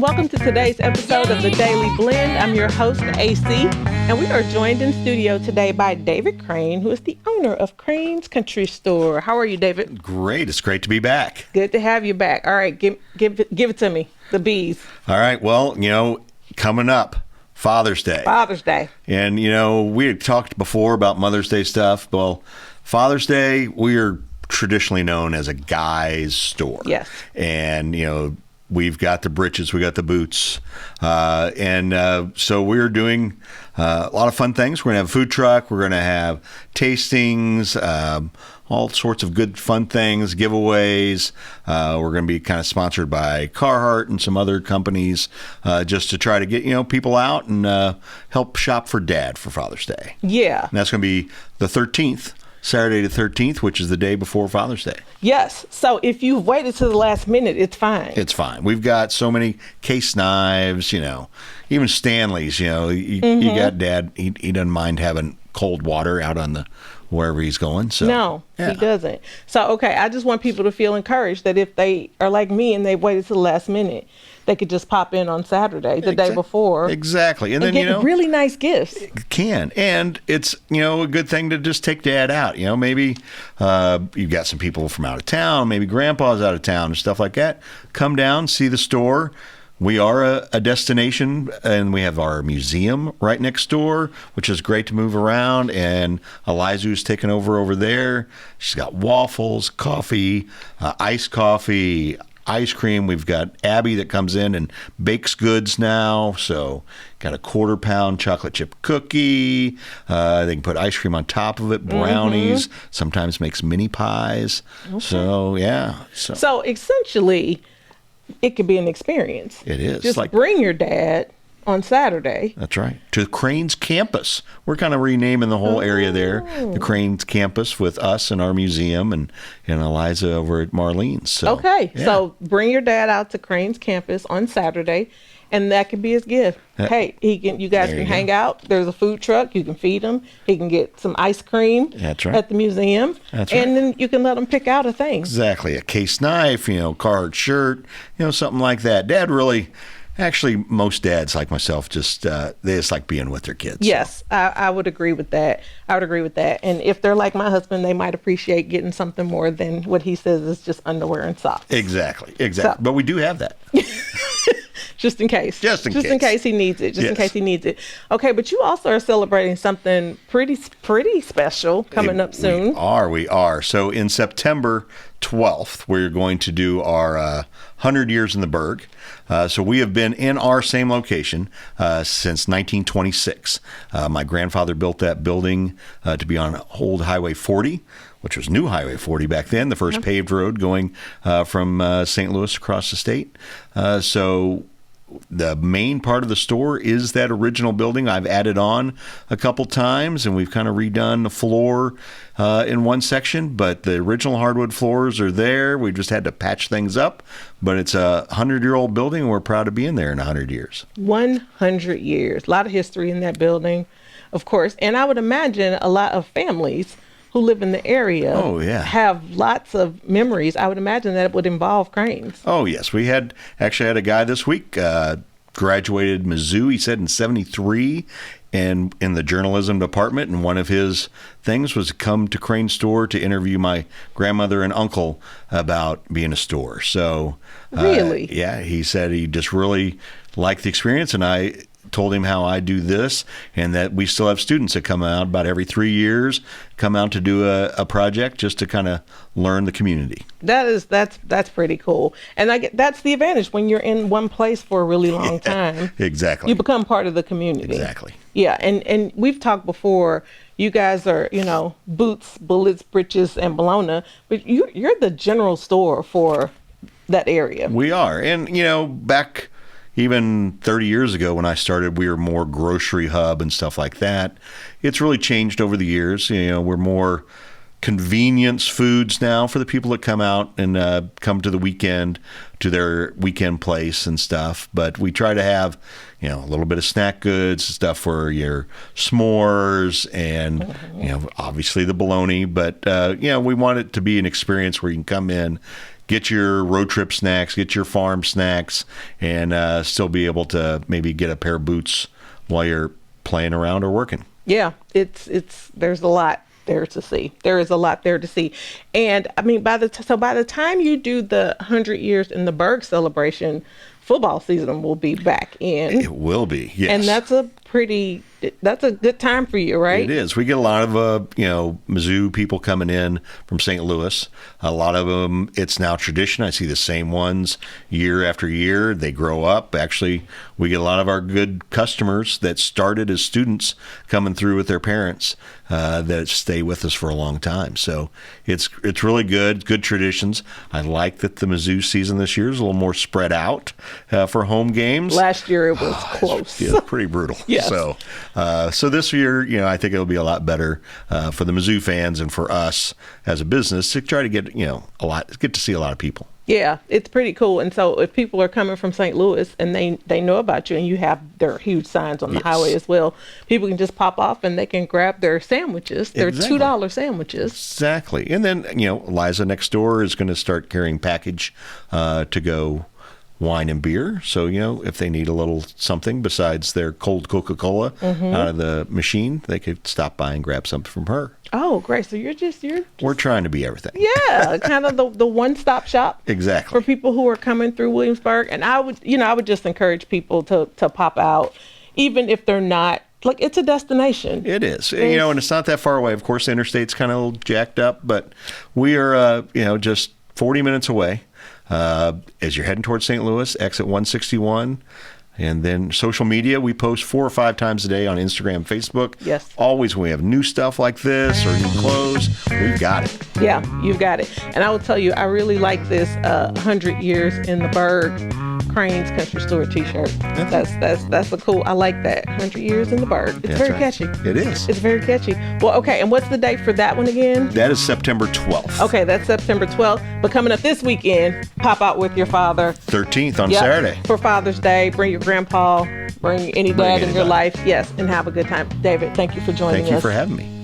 welcome to today's episode of The Daily Blend. I'm your host, AC, and we are joined in studio today by David Crane, who is the owner of Crane's Country Store. How are you, David? Great. It's great to be back. Good to have you back. All right, give it to me, the bees. All right. Well, coming up, Father's Day. Father's Day. And, we had talked before about Mother's Day stuff. Well, Father's Day, we are traditionally known as a guy's store. Yes. And, we've got the britches, we got the boots. So we're doing a lot of fun things. We're going to have a food truck. We're going to have tastings, all sorts of good fun things, giveaways. We're going to be kind of sponsored by Carhartt and some other companies just to try to get, people out and help shop for Dad for Father's Day. Yeah. And that's going to be the 13th. Saturday the 13th, which is the day before Father's Day. Yes. So if you've waited to the last minute, it's fine. It's fine. We've got so many case knives, even Stanley's, you got Dad. He doesn't mind having cold water out on wherever he's going. So no, yeah. He doesn't. So, okay, I just want people to feel encouraged that if they are like me and they waited to the last minute, they could just pop in on Saturday, the day before. Exactly. And then, get really nice gifts. Can. And it's, a good thing to just take Dad out. Maybe you've got some people from out of town, maybe Grandpa's out of town and stuff like that. Come down, see the store. We are a destination, and we have our museum right next door, which is great to move around. And Elizu's taken over there. She's got waffles, coffee, iced coffee, ice cream. We've got Abby that comes in and bakes goods now. So got a 1/4 pound chocolate chip cookie. They can put ice cream on top of it, brownies, sometimes makes mini pies. Okay. So, yeah. So essentially, it could be an experience. It is. Just bring your dad on Saturday. That's right. To Crane's campus. We're kind of renaming the whole area there. The Crane's campus with us and our museum and Eliza over at Marlene's. So, okay. Yeah. So bring your dad out to Crane's campus on Saturday, and that could be his gift. Hey, you guys can hang out. There's a food truck. You can feed him. He can get some ice cream. That's right. At the museum. That's right. And then you can let him pick out a thing. Exactly. A case knife, Carhartt shirt, something like that. Dad really... Actually, most dads like myself they just like being with their kids. Yes, so. I would agree with that. And if they're like my husband, they might appreciate getting something more than what he says is just underwear and socks. Exactly. So. But we do have that. Just in case. Just in case he needs it. In case he needs it. Okay, but you also are celebrating something pretty special coming up soon. We are. So in September 12th, we're going to do our 100 years in the Burg. So we have been in our same location since 1926. My grandfather built that building to be on old Highway 40, which was new Highway 40 back then, the first paved road going from St. Louis across the state. So the main part of the store is that original building. I've added on a couple times, and we've kind of redone the floor in one section, but the original hardwood floors are there. We just had to patch things up, but it's a 100-year-old building, and we're proud to be in there in 100 years. 100 years. A lot of history in that building, of course. And I would imagine a lot of families who live in the area have lots of memories. I would imagine that it would involve Cranes. Oh, yes. We actually had a guy this week, graduated Mizzou, he said, in 73, and in the journalism department, and one of his things was to come to Crane's store to interview my grandmother and uncle about being a store. So, really? Yeah, he said he just really liked the experience, and I told him how I do this, and that we still have students that come out about every 3 years, come out to do a project just to kind of learn the community. That's pretty cool. And that's the advantage when you're in one place for a really long time. Exactly. You become part of the community. Exactly. Yeah, and we've talked before, you guys are, boots, bullets, britches, and bologna, but you're the general store for that area. We are. And, back even 30 years ago when I started, we were more grocery hub and stuff like that. It's really changed over the years. We're more convenience foods now for the people that come out and come to the weekend, to their weekend place and stuff. But we try to have, a little bit of snack goods, stuff for your s'mores and, obviously the bologna. But, we want it to be an experience where you can come in, get your road trip snacks, get your farm snacks, and still be able to maybe get a pair of boots while you're playing around or working. Yeah, there's a lot there to see. There is a lot there to see. And I mean, by the time you do the 100 years in the Burg celebration, football season will be back in. It will be, yes. And that's a good time for you, right? It is. We get a lot of, Mizzou people coming in from St. Louis. A lot of them, it's now tradition. I see the same ones year after year. They grow up. Actually, we get a lot of our good customers that started as students coming through with their parents that stay with us for a long time. So it's really good traditions. I like that the Mizzou season this year is a little more spread out for home games. Last year it was close. Yeah, pretty brutal. Yes. So this year, I think it'll be a lot better for the Mizzou fans and for us as a business to try to get get to see a lot of people. Yeah, it's pretty cool. And so if people are coming from St. Louis and they know about you and you have their huge signs on the highway as well, people can just pop off and they can grab their sandwiches, their $2 sandwiches. Exactly. And then, Liza next door is going to start carrying package to go wine and beer. So, if they need a little something besides their cold Coca-Cola out of the machine, they could stop by and grab something from her. Oh, great. So we're trying to be everything. Yeah, kind of the one-stop shop. Exactly. For people who are coming through Williamsburg. And I would just encourage people to pop out, even if they're not, it's a destination. It is. And it's not that far away. Of course, the interstate's kind of jacked up, but we are, just 40 minutes away. As you're heading towards St. Louis, exit 161. And then social media, we post 4 or 5 times a day on Instagram, Facebook. Yes. Always when we have new stuff like this or new clothes, we've got it. Yeah, you've got it. And I will tell you, I really like this 100 years in the Burg Crane's Country Store t-shirt. That's a cool, I like that. 100 years in the Burg. It's very catchy. It is. It's very catchy. Well, okay, and what's the date for that one again? That is September 12th. Okay, that's September 12th. But coming up this weekend, pop out with your father. 13th on Saturday. For Father's Day. Bring your grandpa, bring any dad in your life. Yes, and have a good time. David, thank you for joining us. Thank you for having me.